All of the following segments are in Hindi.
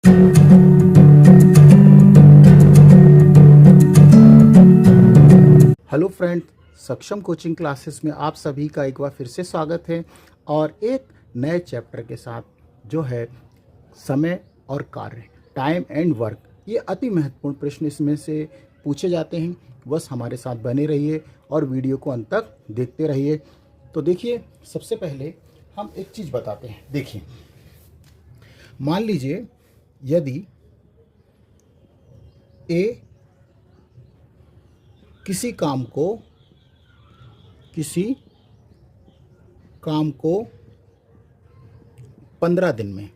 हेलो फ्रेंड्स, सक्षम कोचिंग क्लासेस में आप सभी का एक बार फिर से स्वागत है और एक नए चैप्टर के साथ जो है समय और कार्य, टाइम एंड वर्क। ये अति महत्वपूर्ण प्रश्न इसमें से पूछे जाते हैं। बस हमारे साथ बने रहिए और वीडियो को अंत तक देखते रहिए। तो देखिए, सबसे पहले हम एक चीज़ बताते हैं। देखिए, मान लीजिए यदि ए किसी काम को 15 दिन में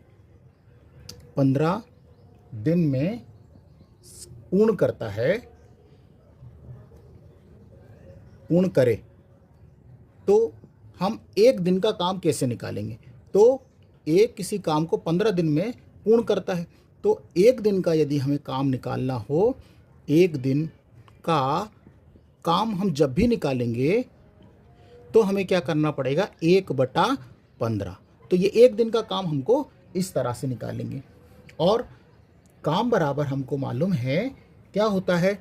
पूर्ण करता है, पूर्ण करे, तो हम एक दिन का काम कैसे निकालेंगे? तो एक किसी काम को 15 दिन में पूर्ण करता है, तो एक दिन का यदि हमें काम निकालना हो, एक दिन का काम हम जब भी निकालेंगे तो हमें क्या करना पड़ेगा? 1/15। तो ये एक दिन का काम हमको इस तरह से निकालेंगे। और काम बराबर हमको मालूम है क्या होता है?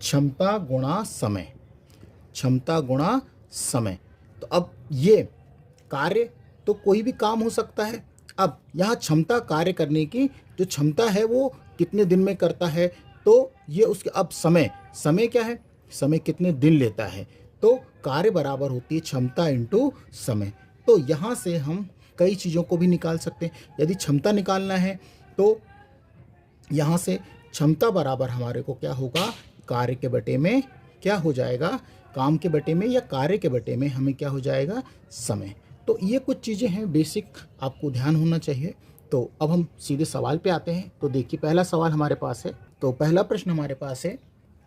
क्षमता गुणा समय। क्षमता गुणा समय। तो अब ये कार्य तो कोई भी काम हो सकता है। अब यहाँ क्षमता, कार्य करने की जो क्षमता है वो कितने दिन में करता है, तो ये उसके, अब समय क्या है? समय कितने दिन लेता है, तो कार्य बराबर होती है क्षमता इंटू समय। तो यहाँ से हम कई चीज़ों को भी निकाल सकते हैं। यदि क्षमता निकालना है तो यहाँ से क्षमता बराबर हमारे को क्या होगा? कार्य के बटे में क्या हो जाएगा? काम के बटे में या कार्य के बटे में हमें क्या हो जाएगा? समय। तो ये कुछ चीज़ें हैं बेसिक, आपको ध्यान होना चाहिए। तो अब हम सीधे सवाल पे आते हैं। तो देखिए, पहला सवाल हमारे पास है। तो पहला प्रश्न हमारे पास है,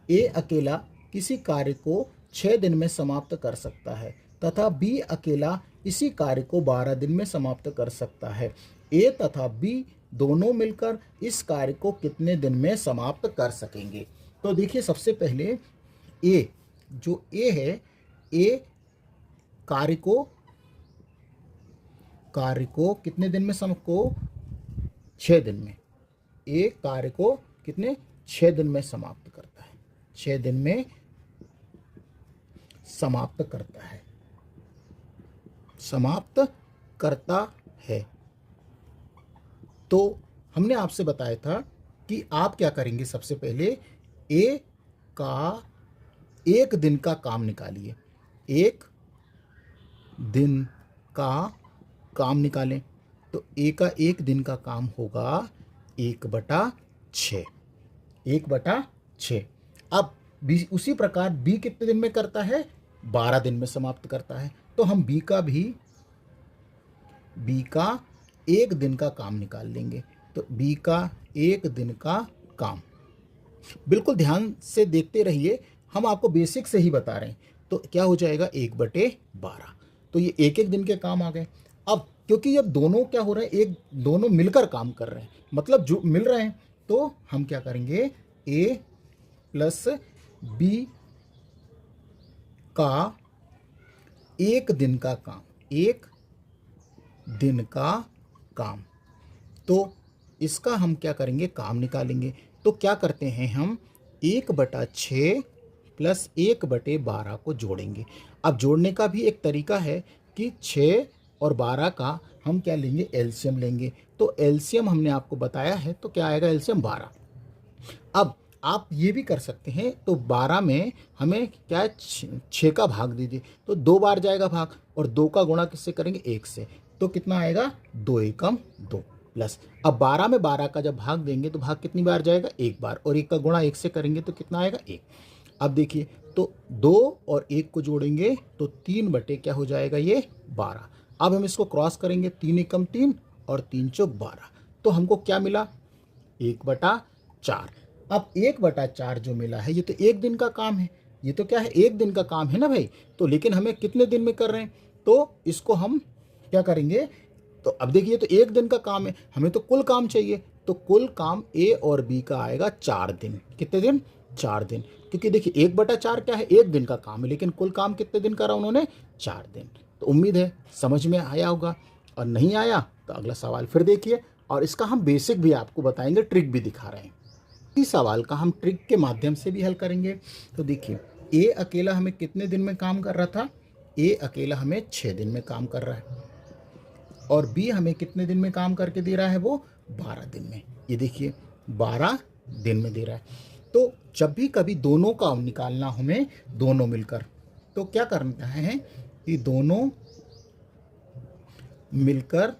ए अकेला किसी कार्य को 6 दिन में समाप्त कर सकता है तथा बी अकेला इसी कार्य को 12 दिन में समाप्त कर सकता है। ए तथा बी दोनों मिलकर इस कार्य को कितने दिन में समाप्त कर सकेंगे? तो देखिए, सबसे पहले ए, जो ए है, ए कार्य को कितने दिन में को 6 दिन में। ए कार्य को कितने? 6 दिन में समाप्त करता है। 6 दिन में समाप्त करता है, समाप्त करता है। तो हमने आपसे बताया था कि आप क्या करेंगे? सबसे पहले ए का एक दिन का काम निकालिए। एक दिन का काम निकालें तो ए का एक दिन का काम होगा 1/6। 1/6। अब बी, उसी प्रकार बी कितने दिन में करता है? 12 दिन में समाप्त करता है। तो हम बी का एक दिन का काम निकाल लेंगे। तो बी का एक दिन का काम, बिल्कुल ध्यान से देखते रहिए, हम आपको बेसिक से ही बता रहे हैं। तो क्या हो जाएगा? 1/12। तो ये एक एक दिन के काम आ गए। अब क्योंकि अब दोनों क्या हो रहे हैं? दोनों मिलकर काम कर रहे हैं, मतलब जो मिल रहे हैं, तो हम क्या करेंगे? ए प्लस बी का एक दिन का काम, एक दिन का काम, तो इसका हम क्या करेंगे? काम निकालेंगे। तो क्या करते हैं हम? 1/6 प्लस 1/12 को जोड़ेंगे। अब जोड़ने का भी एक तरीका है कि 6 और 12 का हम क्या लेंगे? एलसीएम लेंगे। तो एलसीएम हमने आपको बताया है, तो क्या आएगा? एलसीएम 12। अब आप ये भी कर सकते हैं, तो 12 में हमें क्या है? 6 का भाग दीजिए, तो 2 बार जाएगा भाग, और 2 का गुणा किससे करेंगे? 1 से। तो कितना आएगा? 2 एकम 2 प्लस, अब 12 में 12 का जब भाग देंगे तो भाग कितनी बार जाएगा? 1 बार, और 1 का गुणा 1 से करेंगे तो कितना आएगा? 1। अब देखिए, तो 2 और 1 को जोड़ेंगे तो 3 बटे क्या हो जाएगा? ये 12। अब हम इसको क्रॉस करेंगे, 3 एकम 3 और 3 चौक 12, तो हमको क्या मिला? 1/4। अब 1/4 जो मिला है, ये तो एक दिन का काम है। ये तो क्या है? एक दिन का काम है ना भाई। तो लेकिन हमें कितने दिन में कर रहे हैं? तो इसको हम क्या करेंगे? तो अब देखिए, तो एक दिन का काम है, हमें तो कुल काम चाहिए। तो कुल काम ए और बी का आएगा 4 दिन। कितने दिन? 4 दिन। क्योंकि देखिए 1/4 क्या है? एक दिन का काम है, लेकिन कुल काम कितने दिन करा उन्होंने? 4 दिन। तो उम्मीद है समझ में आया होगा। और नहीं आया तो अगला सवाल फिर देखिए, और इसका हम बेसिक भी आपको बताएंगे, ट्रिक भी दिखा रहे हैं। इस सवाल का हम ट्रिक के माध्यम से भी हल करेंगे। तो देखिए, ए अकेला हमें कितने दिन में काम कर रहा था? ए अकेला हमें 6 दिन में काम कर रहा है, और बी हमें कितने दिन में काम करके दे रहा है? वो 12 दिन में। ये देखिए 12 दिन में दे रहा है। तो जब भी कभी दोनों का निकालना हमें, दोनों मिलकर, तो क्या करना है कि दोनों मिलकर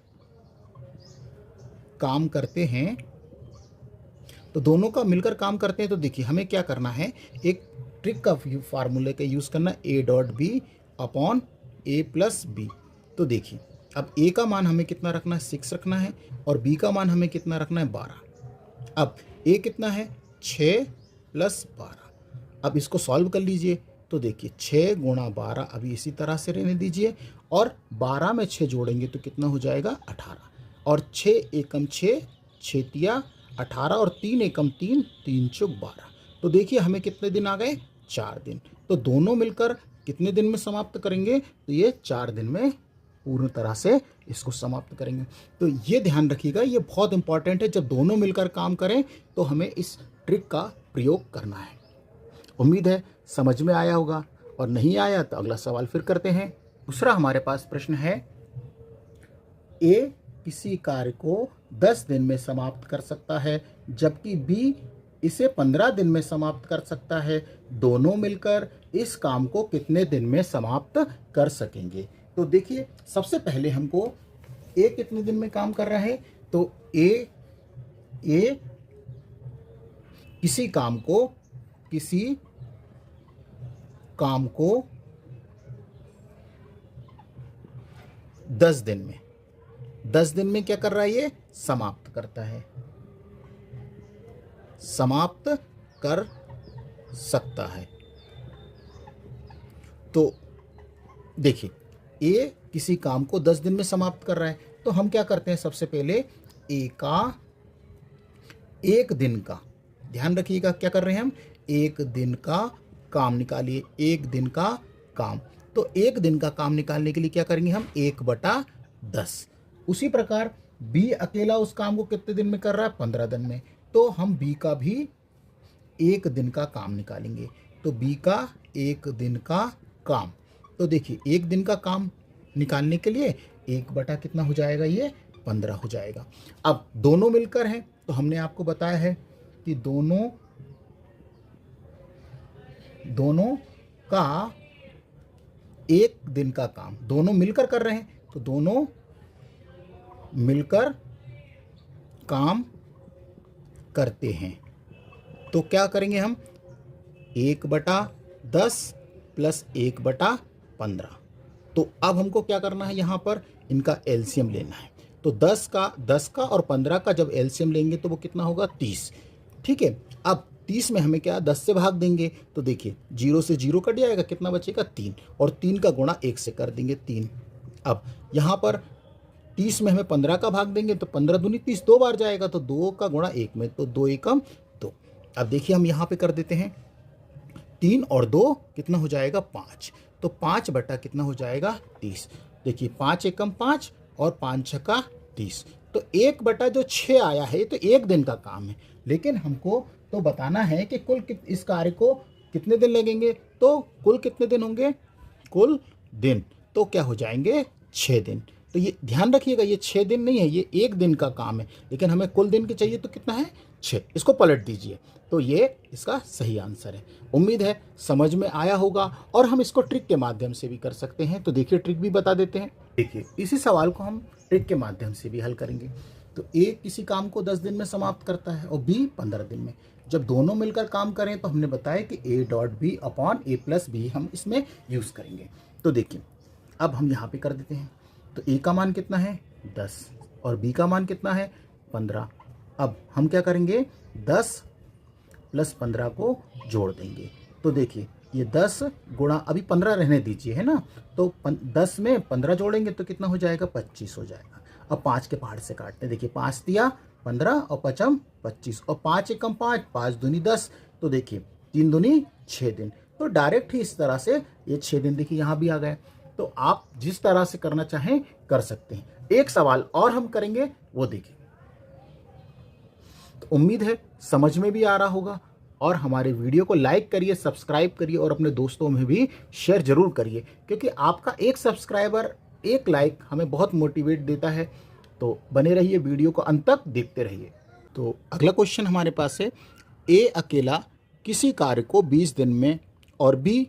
काम करते हैं, तो दोनों का मिलकर काम करते हैं। तो देखिए हमें क्या करना है, एक ट्रिक का फार्मूले का यूज़ करना, A dot B upon A plus B. तो देखिए अब ए का मान हमें कितना रखना है? 6 रखना है, और बी का मान हमें कितना रखना है? 12। अब ए कितना है? 6 प्लस 12। अब इसको सॉल्व कर लीजिए। तो देखिए 6 गुणा 12 अभी इसी तरह से रहने दीजिए, और 12 में 6 जोड़ेंगे तो कितना हो जाएगा? 18। और 6 एकम 6, 6 तिया 18, और 3 एकम 3, 3 चौक 12। तो देखिए हमें कितने दिन आ गए? 4 दिन। तो दोनों मिलकर कितने दिन में समाप्त करेंगे? तो ये 4 दिन में पूर्ण तरह से इसको समाप्त करेंगे। तो ये ध्यान रखिएगा, ये बहुत इंपॉर्टेंट है। जब दोनों मिलकर काम करें तो हमें इस ट्रिक का प्रयोग करना है। उम्मीद है समझ में आया होगा, और नहीं आया तो अगला सवाल फिर करते हैं। दूसरा हमारे पास प्रश्न है, ए किसी कार्य को 10 दिन में समाप्त कर सकता है, जबकि बी इसे 15 दिन में समाप्त कर सकता है। दोनों मिलकर इस काम को कितने दिन में समाप्त कर सकेंगे? तो देखिए सबसे पहले हमको ए कितने दिन में काम कर रहा है? तो ए किसी काम को 10 दिन में क्या कर रहा है? ये समाप्त करता है, समाप्त कर सकता है। तो देखिए ए किसी काम को 10 दिन में समाप्त कर रहा है, तो हम क्या करते हैं? सबसे पहले ए का 1 दिन का, ध्यान रखिएगा क्या कर रहे हैं हम? 1 दिन का काम निकालिए, 1 दिन का काम। तो 1 दिन का काम निकालने के लिए क्या करेंगे हम? 1/10। उसी प्रकार बी अकेला उस काम को कितने दिन में कर रहा है? 15 दिन में। तो हम बी का भी 1 दिन का काम निकालेंगे। तो बी का 1 दिन का काम, तो देखिए 1 दिन का काम निकालने के लिए 1 कितना हो जाएगा? ये 15 हो जाएगा। अब दोनों मिलकर हैं, तो हमने आपको बताया है कि दोनों का 1 दिन का काम, दोनों मिलकर कर रहे हैं, तो दोनों मिलकर काम करते हैं। तो क्या करेंगे हम? 1/10 प्लस 1/15। तो अब हमको क्या करना है? यहाँ पर इनका एलसीएम लेना है। तो 10 का और 15 का जब एलसीएम लेंगे तो वो कितना होगा? 30। ठीक है, अब 30 में हमें क्या 10 से भाग देंगे, तो देखिए 0 से 0 कट जाएगा, कितना बचेगा? 3, और 3 का गुणा 1 से कर देंगे 3। अब यहाँ पर 30 में हमें 15 का भाग देंगे तो 15 दूनी 30 2 बार जाएगा, तो 2 का गुणा 1 में, तो 2 एकम 2। अब देखिए हम यहाँ पे कर देते हैं 3 और 2 कितना हो जाएगा? 5। तो 5 बटा कितना हो जाएगा? 30। देखिए 5 एकम 5 और 5 छक्का 30। तो 1/6 आया है, तो 1 दिन का काम है। लेकिन हमको तो बताना है कि कुल इस कार्य को कितने दिन लगेंगे। तो कुल कितने दिन होंगे? कुल दिन तो क्या हो जाएंगे? 6 दिन। तो ये ध्यान रखिएगा, ये 6 दिन नहीं है, ये 1 दिन का काम है, लेकिन हमें कुल दिन के चाहिए, तो कितना है? 6। इसको पलट दीजिए, तो ये इसका सही आंसर है। उम्मीद है समझ में आया होगा, और हम इसको ट्रिक के माध्यम से भी कर सकते हैं। तो देखिए ट्रिक भी बता देते हैं। देखिए इसी सवाल को हम ट्रिक के माध्यम से भी हल करेंगे। तो ए किसी काम को 10 दिन में समाप्त करता है, और बी 15 दिन में। जब दोनों मिलकर काम करें तो हमने बताया कि A dot B upon A plus B हम इसमें यूज़ करेंगे। तो देखिए अब हम यहाँ पे कर देते हैं। तो ए का मान कितना है? 10, और बी का मान कितना है? 15। अब हम क्या करेंगे? 10 प्लस 15 को जोड़ देंगे। तो देखिए ये 10 गुणा, अभी 15 रहने दीजिए, है ना। तो 10 में 15 जोड़ेंगे तो कितना हो जाएगा? 25 हो जाएगा। अब 5 के पहाड़ से काटते हैं। देखिए 5 तिया 15 और 5 25, और 5 एकम 5, 5 दूनी 10। तो देखिए 3 दूनी 6 दिन। तो डायरेक्ट ही इस तरह से ये 6 दिन देखिए यहाँ भी आ गए। तो आप जिस तरह से करना चाहें कर सकते हैं। एक सवाल और हम करेंगे, वो देखिए। तो उम्मीद है समझ में भी आ रहा होगा, और हमारे वीडियो को लाइक करिए, सब्सक्राइब करिए और अपने दोस्तों में भी शेयर जरूर करिए, क्योंकि आपका एक सब्सक्राइबर, एक लाइक हमें बहुत मोटिवेट देता है। तो बने रहिए, वीडियो को अंत तक देखते रहिए। तो अगला क्वेश्चन हमारे पास है, ए अकेला किसी कार्य को 20 दिन में और बी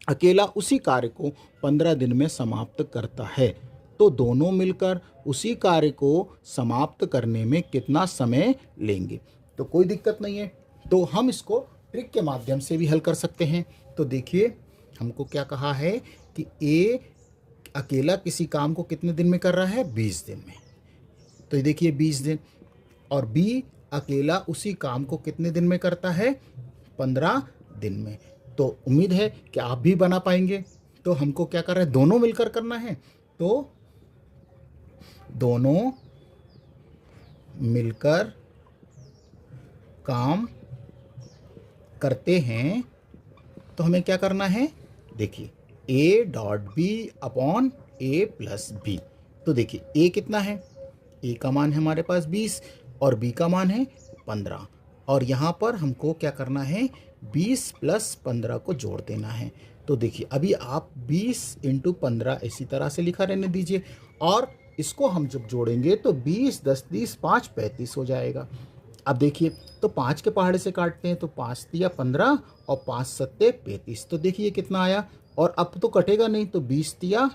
अकेला उसी कार्य को 15 दिन में समाप्त करता है, तो दोनों मिलकर उसी कार्य को समाप्त करने में कितना समय लेंगे। तो कोई दिक्कत नहीं है, तो हम इसको ट्रिक के माध्यम से भी हल कर सकते हैं। तो देखिए, हमको क्या कहा है कि ए अकेला किसी काम को कितने दिन में कर रहा है, 20 दिन में। तो ये देखिए 20 दिन, और बी अकेला उसी काम को कितने दिन में करता है, 15 दिन में। तो उम्मीद है कि आप भी बना पाएंगे। तो हमको क्या कर रहा है, दोनों मिलकर करना है, तो दोनों मिलकर काम करते हैं। तो हमें क्या करना है, देखिए A dot B upon A plus B. तो देखिए ए कितना है, ए का मान है हमारे पास 20 और बी का मान है 15, और यहाँ पर हमको क्या करना है, 20 प्लस 15 को जोड़ देना है। तो देखिए अभी आप 20 इंटू 15 इसी तरह से लिखा रहने दीजिए, और इसको हम जब जोड़ेंगे तो 20 10 30 5 35 हो जाएगा। अब देखिए, तो 5 के पहाड़े से काटते हैं, तो 5 तिया 15 और 5 सत्ते 35। तो देखिए कितना आया, और अब तो कटेगा नहीं, तो 20 तिया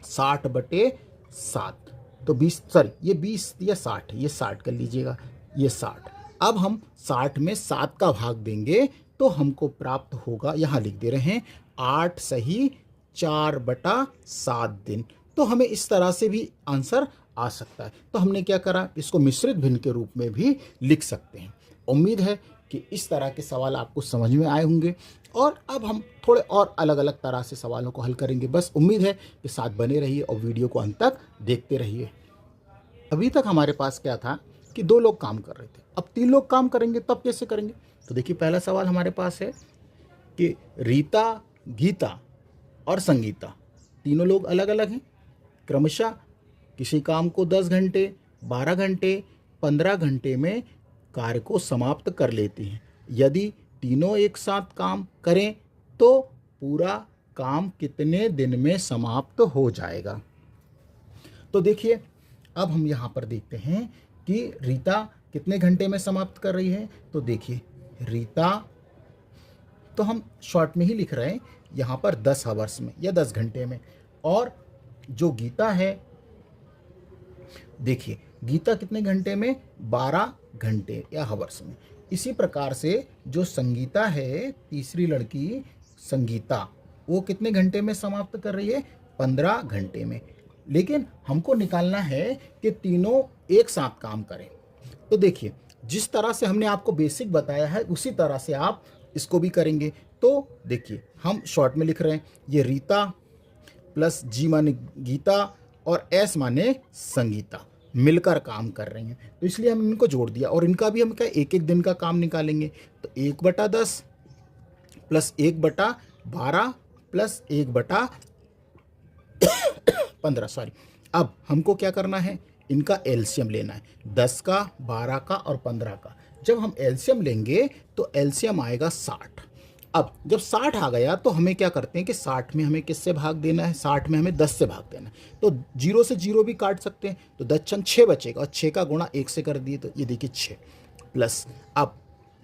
60/7। तो 20 ये 20 तिया 60, ये 60 कर लीजिएगा, ये 60। अब हम 60 में 7 का भाग देंगे तो हमको प्राप्त होगा, यहाँ लिख दे रहे हैं 8 सही 4/7 दिन। तो हमें इस तरह से भी आंसर आ सकता है। तो हमने क्या करा, इसको मिश्रित भिन्न के रूप में भी लिख सकते हैं। उम्मीद है कि इस तरह के सवाल आपको समझ में आए होंगे, और अब हम थोड़े और अलग अलग तरह से सवालों को हल करेंगे। बस उम्मीद है कि साथ बने रहिए और वीडियो को अंत तक देखते रहिए। अभी तक हमारे पास क्या था कि 2 लोग काम कर रहे थे, अब 3 लोग काम करेंगे, तब कैसे करेंगे। तो देखिए पहला सवाल हमारे पास है कि रीता, गीता और संगीता तीनों लोग अलग अलग हैं, क्रमशः किसी काम को 10 घंटे, 12 घंटे, 15 घंटे में कार्य को समाप्त कर लेती हैं। यदि तीनों एक साथ काम करें तो पूरा काम कितने दिन में समाप्त हो जाएगा। तो देखिए अब हम यहाँ पर देखते हैं कि रीता कितने घंटे में समाप्त कर रही है। तो देखिए रीता, तो हम शॉर्ट में ही लिख रहे हैं यहाँ पर 10 आवर्स में या 10 घंटे में, और जो गीता है, देखिए गीता कितने घंटे में, 12 घंटे या आवर्स में। इसी प्रकार से जो संगीता है, तीसरी लड़की संगीता, वो कितने घंटे में समाप्त कर रही है, 15 घंटे में। लेकिन हमको निकालना है कि तीनों एक साथ काम करें। तो देखिए जिस तरह से हमने आपको बेसिक बताया है उसी तरह से आप इसको भी करेंगे। तो देखिए हम शॉर्ट में लिख रहे हैं, ये रीता प्लस जी माने गीता और एस माने संगीता मिलकर काम कर रही हैं, तो इसलिए हम इनको जोड़ दिया, और इनका भी हम क्या एक एक दिन का काम निकालेंगे। तो 1/10 प्लस 1/12 प्लस 1/15, सॉरी। अब हमको क्या करना है, इनका एलसीएम लेना है, 10 का, 12 का और 15 का। जब हम एलसीएम लेंगे तो एलसीएम आएगा 60। अब जब 60 आ गया तो हमें क्या करते हैं कि 60 में हमें किससे भाग देना है, 60 में हमें 10 से भाग देना है। तो 0 से 0 भी काट सकते हैं, तो 10 छंग 6 बचेगा, और 6 का गुणा 1 से कर दिए, तो ये देखिए 6 प्लस, अब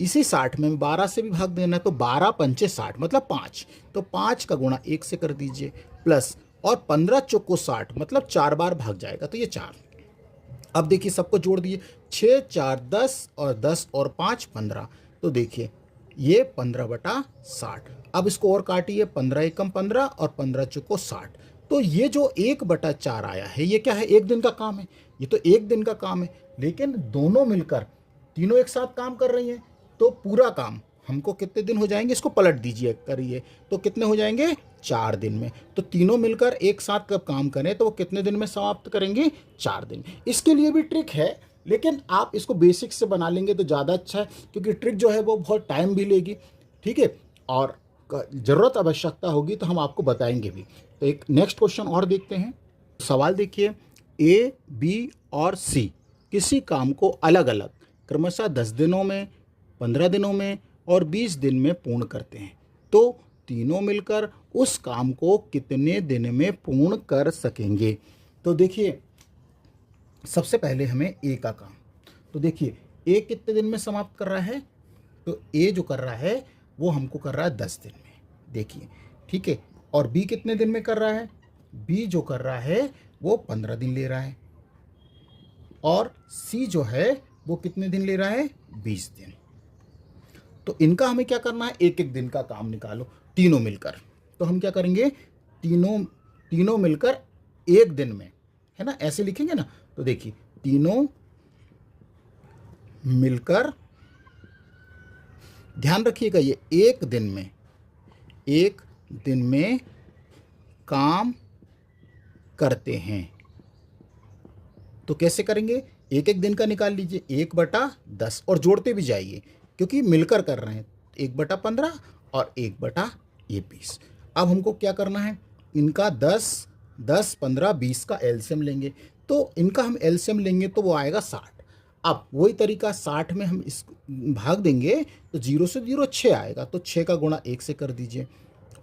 इसी 60 में 12 से भी भाग देना है, तो 12 पंचे 60 मतलब 5, तो 5 का गुणा 1 से कर दीजिए, प्लस, और 15 चौको 60 मतलब 4 बार भाग जाएगा, तो ये 4। अब देखिए सबको जोड़ दिए, 6 4 10 और 10 और 5 15, तो देखिए ये 15/60। अब इसको और काटिए, 15 एकम 15 और 15 चौको 60, तो ये जो 1/4 आया है ये क्या है, एक दिन का काम है, ये तो एक दिन का काम है। लेकिन दोनों मिलकर तीनों एक साथ काम कर रही हैं, तो पूरा काम हमको कितने दिन हो जाएंगे, इसको पलट दीजिए करिए, तो कितने हो जाएंगे, 4 दिन में। तो तीनों मिलकर एक साथ कब काम करें तो वो कितने दिन में समाप्त करेंगे, 4 दिन। इसके लिए भी ट्रिक है, लेकिन आप इसको बेसिक से बना लेंगे तो ज़्यादा अच्छा है, क्योंकि ट्रिक जो है वो बहुत टाइम भी लेगी, ठीक है, और ज़रूरत आवश्यकता होगी तो हम आपको बताएंगे भी। तो एक नेक्स्ट क्वेश्चन और देखते हैं। सवाल देखिए, ए, बी और सी किसी काम को अलग अलग क्रमशः 10 दिनों में, 15 दिनों में और 20 दिन में पूर्ण करते हैं, तो तीनों मिलकर उस काम को कितने दिन में पूर्ण कर सकेंगे। तो देखिए सबसे पहले हमें ए का काम, तो देखिए ए कितने दिन में समाप्त कर रहा है, तो ए जो कर रहा है वो हमको कर रहा है 10 दिन में, देखिए ठीक है। और बी कितने दिन में कर रहा है, बी जो कर रहा है वो 15 दिन ले रहा है। और सी जो है वो कितने दिन ले रहा है, 20 दिन। तो इनका हमें क्या करना है, एक एक दिन का काम निकालो तीनों मिलकर। तो हम क्या करेंगे, तीनों मिलकर एक दिन में, है ना, ऐसे लिखेंगे ना। तो देखिए तीनों मिलकर, ध्यान रखिएगा ये एक दिन में काम करते हैं। तो कैसे करेंगे, एक एक दिन का निकाल लीजिए, 1/10 और जोड़ते भी जाइए क्योंकि मिलकर कर रहे हैं, 1/15 और 1/20। अब हमको क्या करना है, इनका 10, 10, 15, 20 का एलसीएम लेंगे। तो इनका हम एलसीएम लेंगे तो वो आएगा 60। अब वही तरीका 60 में हम इस भाग देंगे तो 0 से 0 6 आएगा, तो 6 का गुणा 1 से कर दीजिए,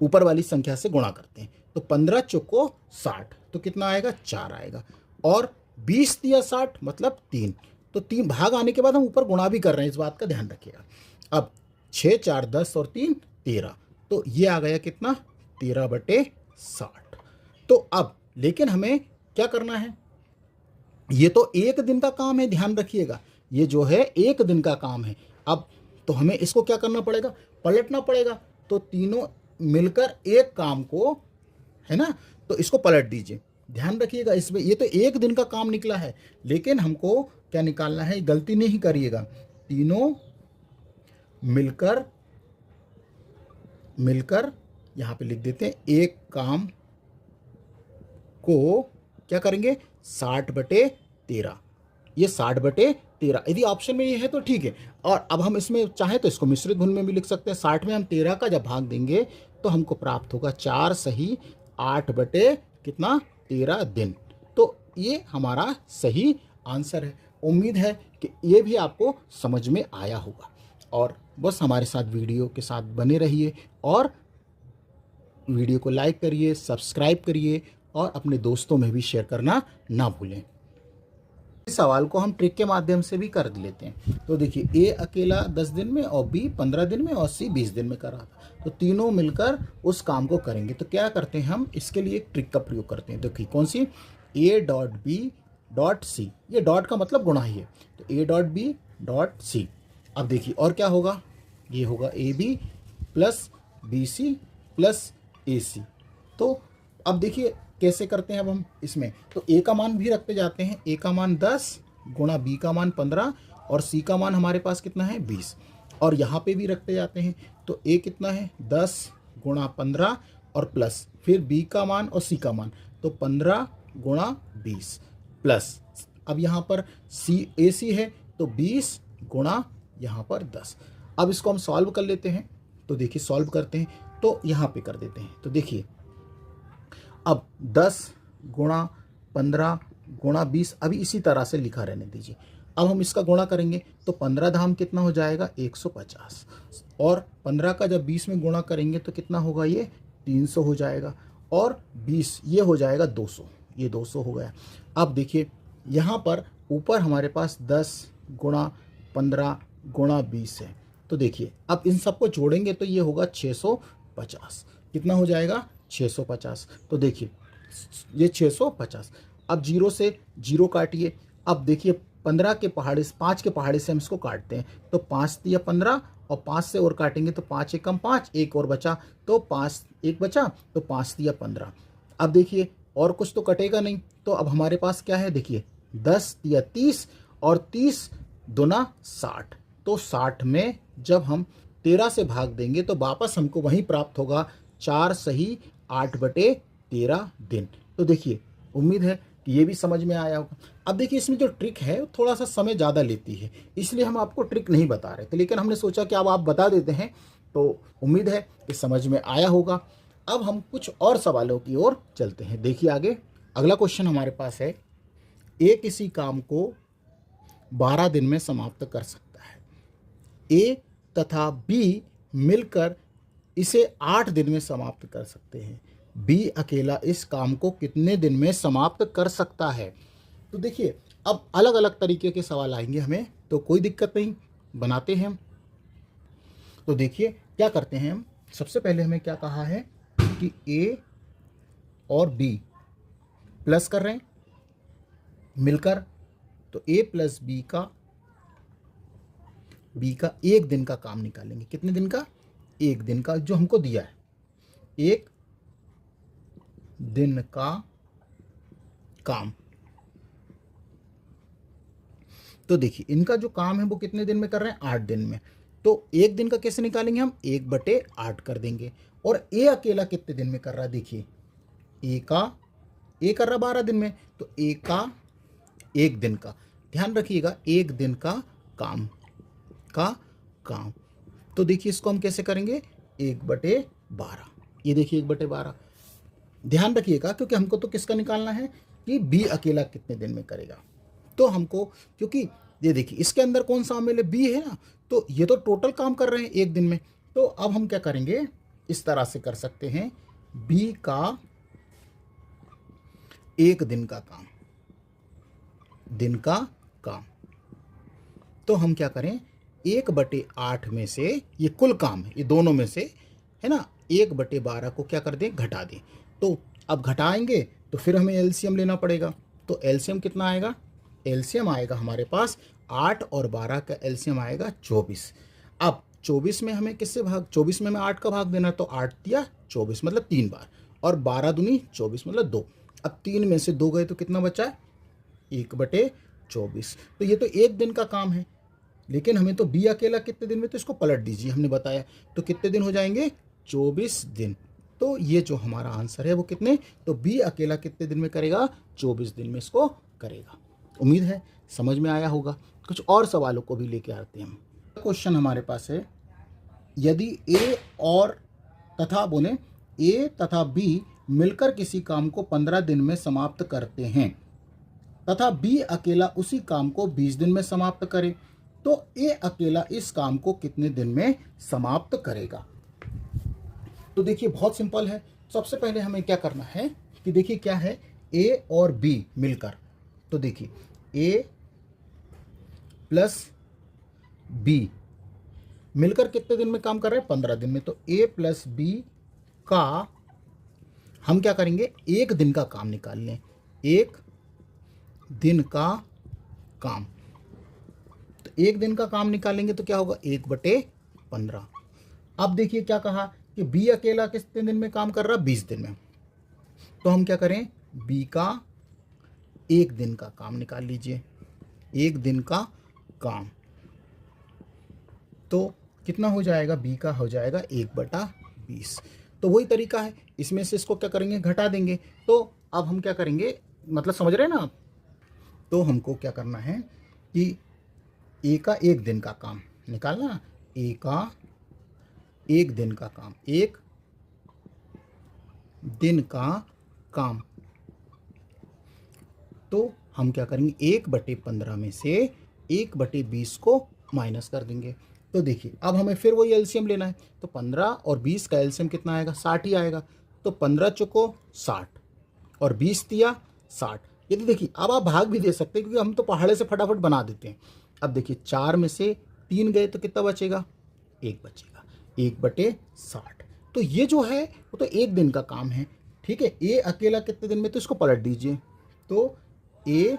ऊपर वाली संख्या से गुणा करते हैं। तो 15 चौको 60, तो कितना आएगा, 4 आएगा। और 20 दिया 60 मतलब 3, तो 3 भाग आने के बाद हम ऊपर गुणा भी कर रहे हैं, इस बात का ध्यान रखिएगा। अब 6, 4, 10 और 3 13, तो ये आ गया कितना, 13/60। तो अब लेकिन हमें क्या करना है, ये तो एक दिन का काम है, ध्यान रखिएगा ये जो है एक दिन का काम है। अब तो हमें इसको क्या करना पड़ेगा, पलटना पड़ेगा। तो तीनों मिलकर एक काम को, है ना, तो इसको पलट दीजिए। ध्यान रखिएगा इसमें ये तो एक दिन का काम निकला है, लेकिन हमको क्या निकालना है, गलती नहीं करिएगा। तीनों मिलकर यहाँ पे लिख देते हैं, एक काम को क्या करेंगे, 60/13। ये 60/13, यदि ऑप्शन में ये है तो ठीक है। और अब हम इसमें चाहे तो इसको मिश्रित गुण में भी लिख सकते हैं। 60 में हम 13 का जब भाग देंगे तो हमको प्राप्त होगा 4 सही 8/13 दिन। तो ये हमारा सही आंसर है। उम्मीद है कि ये भी आपको समझ में आया होगा। और बस हमारे साथ वीडियो के साथ बने रहिए और वीडियो को लाइक करिए, सब्सक्राइब करिए और अपने दोस्तों में भी शेयर करना ना भूलें। इस सवाल को हम ट्रिक के माध्यम से भी कर लेते हैं। तो देखिए ए अकेला 10 दिन में और बी 15 दिन में और सी 20 दिन में कर रहा था, तो तीनों मिलकर उस काम को करेंगे। तो क्या करते हैं हम, इसके लिए एक ट्रिक का प्रयोग करते हैं। देखिए कौन सी, A.B.C, ये डॉट का मतलब गुणा ही है, तो A.B.C। अब देखिए और क्या होगा, ये होगा AB plus BC plus AC। तो अब देखिए कैसे करते हैं अब हम इसमें, तो A का मान भी रखते जाते हैं। A का मान 10 गुणा B का मान 15 और C का मान हमारे पास कितना है, 20, और यहाँ पे भी रखते जाते हैं। तो A कितना है, 10 गुणा 15 और प्लस फिर B का मान और C का मान, तो 15 गुणा 20 प्लस, अब यहाँ पर AC है तो 20 गुणा यहाँ पर 10। अब इसको हम सॉल्व कर लेते हैं। तो देखिए सॉल्व करते हैं तो यहाँ पे कर देते हैं। तो देखिए अब 10 गुणा 15 गुणा 20 अभी इसी तरह से लिखा रहने दीजिए। अब हम इसका गुणा करेंगे तो 15 धाम कितना हो जाएगा, 150, और 15 का जब 20 में गुणा करेंगे तो कितना होगा, ये 300 हो जाएगा, और 20 ये हो जाएगा 200, ये 200 हो गया। अब देखिए यहाँ पर ऊपर हमारे पास 10 गुणा 15 गुणा 20 है। तो देखिए अब इन सबको जोड़ेंगे तो ये होगा 650, कितना हो जाएगा, 650। तो देखिए ये 650। अब 0 से 0 काटिए। अब देखिए 15 के पहाड़े से, 5 के पहाड़े से हम इसको काटते हैं, तो 5 दिया 15 और 5 से और काटेंगे तो 5 एकम 5, एक और बचा तो 5 एक बचा, तो 5 दिया 15। अब देखिए और कुछ तो कटेगा नहीं, तो अब हमारे पास क्या है, देखिए 10 दिया 30 और 30 दुना 60, तो 60 में जब हम 13 से भाग देंगे तो वापस हमको वहीं प्राप्त होगा 4 सही 8/13 दिन। तो देखिए उम्मीद है कि ये भी समझ में आया होगा। अब देखिए इसमें जो ट्रिक है थोड़ा सा समय ज़्यादा लेती है, इसलिए हम आपको ट्रिक नहीं बता रहे थे, लेकिन हमने सोचा कि अब आप बता देते हैं, तो उम्मीद है कि समझ में आया होगा। अब हम कुछ और सवालों की ओर चलते हैं। देखिए आगे अगला क्वेश्चन हमारे पास है, ए किसी काम को 12 दिन में समाप्त कर सकता है। ए तथा बी मिलकर इसे 8 दिन में समाप्त कर सकते हैं। बी अकेला इस काम को कितने दिन में समाप्त कर सकता है? तो देखिए, अब अलग अलग तरीके के सवाल आएंगे हमें, तो कोई दिक्कत नहीं, बनाते हैं हम। तो देखिए क्या करते हैं हम, सबसे पहले हमें क्या कहा है कि ए और बी प्लस कर रहे हैं मिलकर, तो ए प्लस बी का 1 दिन का काम निकालेंगे। कितने दिन का? 1 दिन का, जो हमको दिया है 1 दिन का काम। तो देखिए इनका जो काम है वो कितने दिन में कर रहे हैं? 8 दिन में। तो 1 दिन का कैसे निकालेंगे हम? 1/8 कर देंगे। और ए अकेला कितने दिन में कर रहा है? देखिए ए कर रहा 12 दिन में, तो ए का 1 दिन का, ध्यान रखिएगा 1 दिन का काम तो देखिए इसको हम कैसे करेंगे? 1/12। ये देखिए 1/12, ध्यान रखिएगा क्योंकि हमको तो किसका निकालना है कि बी अकेला कितने दिन में करेगा। तो हमको, क्योंकि ये देखिए इसके अंदर कौन सा शामिल है? बी है ना, तो ये तो टोटल काम कर रहे हैं 1 दिन में। तो अब हम क्या करेंगे, इस तरह से कर सकते हैं, बी का 1 दिन का काम। तो हम क्या करें, 1/8 में से, ये कुल काम है ये दोनों में से, है ना, 1/12 को क्या कर दें? घटा दें। तो अब घटाएंगे तो फिर हमें एलसीएम लेना पड़ेगा। तो एलसीएम कितना आएगा? एलसीएम आएगा हमारे पास 8 और 12 का एलसीएम आएगा 24। अब 24 में हमें किससे भाग, 24 में हमें 8 का भाग देना है, तो 8 दिया 24 मतलब 3 बार, और 12 दूनी 24 मतलब 2। अब 3 में से 2 गए तो कितना बचा? 1/24। तो ये तो 1 दिन का काम है, लेकिन हमें तो बी अकेला कितने दिन में, तो इसको पलट दीजिए, हमने बताया तो कितने दिन हो जाएंगे? 24 दिन। तो ये जो हमारा आंसर है वो कितने, तो बी अकेला कितने दिन में करेगा? 24 दिन में इसको करेगा। उम्मीद है समझ में आया होगा। कुछ और सवालों को भी लेके आते हैं हम। क्वेश्चन हमारे पास है, यदि ए तथा बी मिलकर किसी काम को 15 दिन में समाप्त करते हैं तथा बी अकेला उसी काम को 20 दिन में समाप्त करे, तो ए अकेला इस काम को कितने दिन में समाप्त करेगा? तो देखिए बहुत सिंपल है। सबसे पहले हमें क्या करना है कि देखिए क्या है, ए और बी मिलकर, तो देखिए ए प्लस बी मिलकर कितने दिन में काम कर रहे हैं? 15 दिन में। तो ए प्लस बी का हम क्या करेंगे, 1 दिन का काम निकाल लें। 1 दिन का काम, तो 1 दिन का काम निकालेंगे तो क्या होगा? 1/15। अब देखिए क्या कहा कि बी अकेला कितने दिन में काम कर रहा है? 20 दिन में। तो हम क्या करें, बी का 1 दिन का काम निकाल लीजिए। 1 दिन का काम तो कितना हो जाएगा? बी का हो जाएगा 1/20। तो वही तरीका है, इसमें से इसको क्या करेंगे? घटा देंगे। तो अब हम क्या करेंगे, मतलब समझ रहे हैं ना आप? तो हमको क्या करना है कि ए का 1 दिन का काम निकालना, ए का 1 दिन का काम, 1 दिन का काम। तो हम क्या करेंगे, 1/15 में से 1/20 को माइनस कर देंगे। तो देखिए अब हमें फिर वही एलसीएम लेना है, तो 15 और 20 का एलसीएम कितना आएगा? 60 ही आएगा। तो 15 चुको 60 और 20 दिया 60। ये तो देखिए अब आप भाग भी दे सकते हैं, क्योंकि हम तो पहाड़े से फटाफट बना देते हैं। अब देखिए 4 में से 3 गए तो कितना बचेगा? 1 बचेगा, 1/60। तो ये जो है वो तो 1 दिन का काम है, ठीक है। ए अकेला कितने दिन में, तो इसको पलट दीजिए। तो ए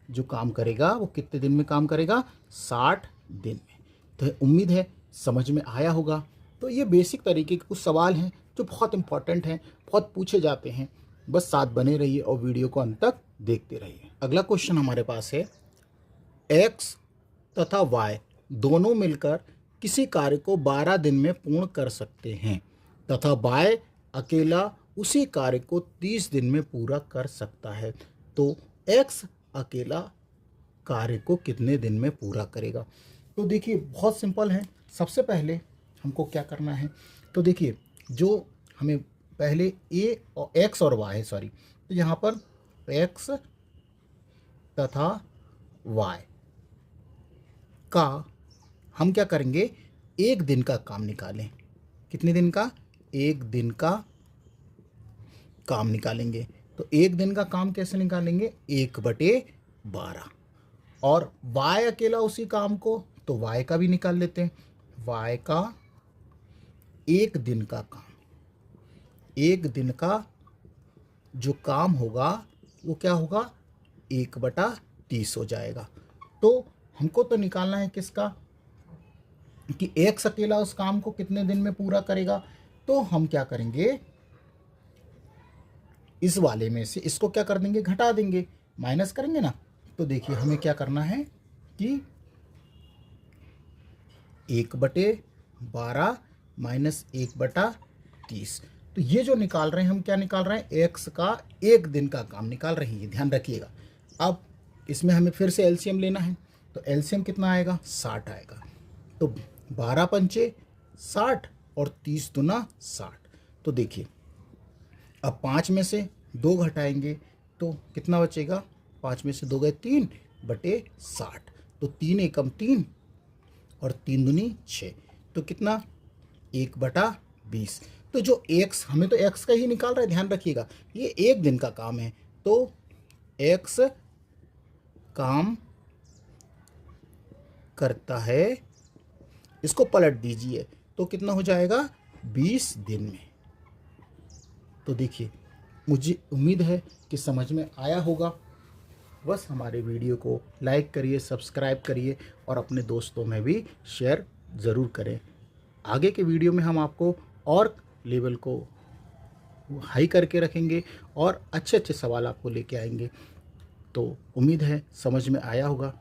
जो काम करेगा वो कितने दिन में काम करेगा? 60 दिन में। तो उम्मीद है समझ में आया होगा। तो ये बेसिक तरीके के कुछ सवाल हैं जो बहुत इंपॉर्टेंट हैं, बहुत पूछे जाते हैं। बस साथ बने रहिए और वीडियो को अंत तक देखते रहिए। अगला क्वेश्चन हमारे पास है, एक्स तथा वाई दोनों मिलकर किसी कार्य को 12 दिन में पूर्ण कर सकते हैं तथा वाई अकेला उसी कार्य को 30 दिन में पूरा कर सकता है, तो एक्स अकेला कार्य को कितने दिन में पूरा करेगा? तो देखिए बहुत सिंपल है। सबसे पहले हमको क्या करना है, तो देखिए जो हमें पहले ए और एक्स और वाई, सॉरी, तो यहाँ पर एक्स तथा y का हम क्या करेंगे, एक दिन का काम निकालें। कितने दिन का? एक दिन का काम निकालेंगे। तो एक दिन का काम कैसे निकालेंगे? 1/12। और y अकेला उसी काम को, तो y का भी निकाल लेते हैं। y का एक दिन का काम, एक दिन का जो काम होगा वो क्या होगा? 1/30 हो जाएगा। तो हमको तो निकालना है किसका, कि x अकेला उस काम को कितने दिन में पूरा करेगा। तो हम क्या करेंगे, इस वाले में से इसको क्या कर देंगे, घटा देंगे, माइनस करेंगे ना। तो देखिए हमें क्या करना है कि 1/12 माइनस 1/30। तो ये जो निकाल रहे हैं हम, क्या निकाल रहे हैं? x का एक दिन का काम निकाल रहे हैं, ध्यान रखिएगा। अब इसमें हमें फिर से एलसीएम लेना है। तो एलसीएम कितना आएगा? 60 आएगा। तो 12 पंचे 60 और 30 दूना 60। तो देखिए अब 5 में से 2 घटाएंगे तो कितना बचेगा? 5 में से 2 गए 3/60। तो 3 एकम 3 और 3 दूनी 6। तो कितना? 1/20। तो जो x, हमें तो x का ही निकाल रहा है, ध्यान रखिएगा, ये एक दिन का काम है। तो x काम करता है, इसको पलट दीजिए तो कितना हो जाएगा? 20 दिन में। तो देखिए मुझे उम्मीद है कि समझ में आया होगा। बस हमारे वीडियो को लाइक करिए, सब्सक्राइब करिए और अपने दोस्तों में भी शेयर ज़रूर करें। आगे के वीडियो में हम आपको और लेवल को हाई करके रखेंगे और अच्छे अच्छे सवाल आपको लेके आएंगे। तो उम्मीद है समझ में आया होगा।